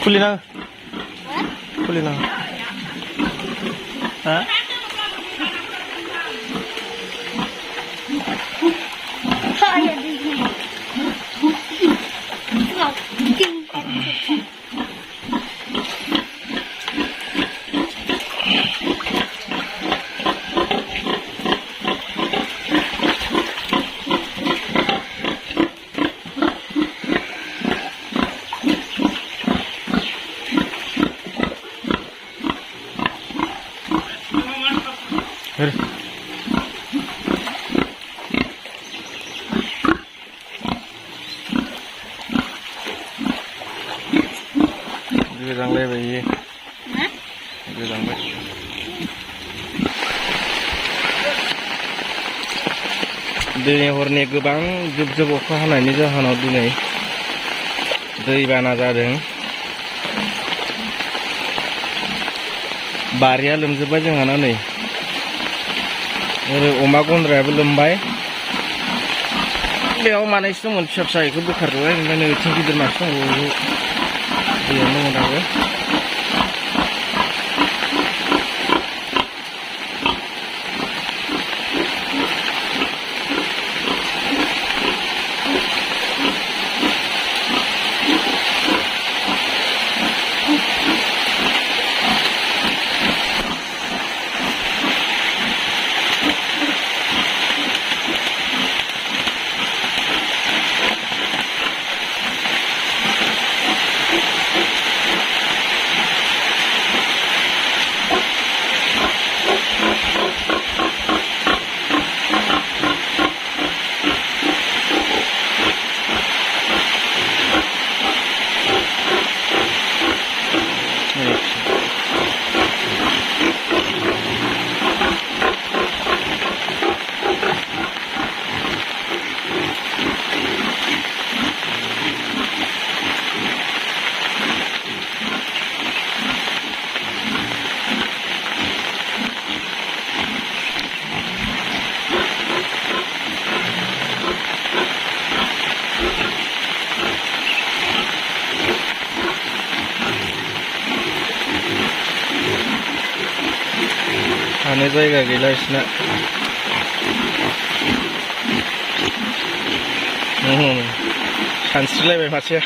खुलिना खुलिना हा गोजांलायबाय गोजांबाय दिनै हरनि गोबां जुब जुब अखा हानायनि जाहोनाव दिनै दैबाना जादों। बारिया लोमजोबबाय जोंहाना नै ओरै अमा गन्द्रायाबो लोमबाय। बेयाव मानैसो दंमोन फिसा फिसा बेखौ बोखारबाय ओमफ्राय नै बिथिं गिदिर मासे दंबावो दैयावनो दङ दाबो। थानो जायगा गैला बिसोरना सानस्रिलायबाय मासेया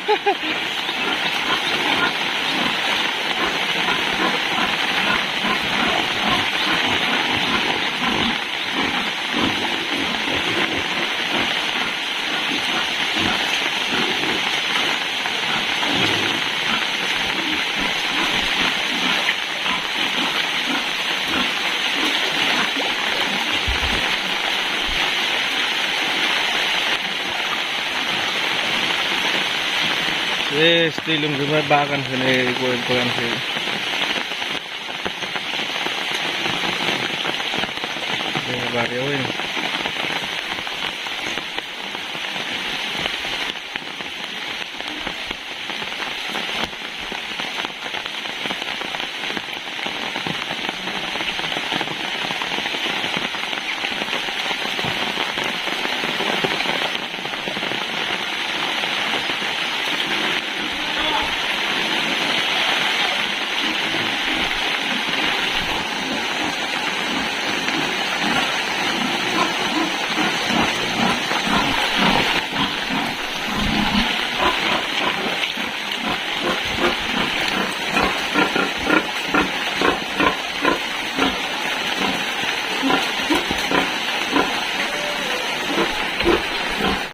दै लोमजोबबाय बागानखौ नै गय बागानखौ बारियाव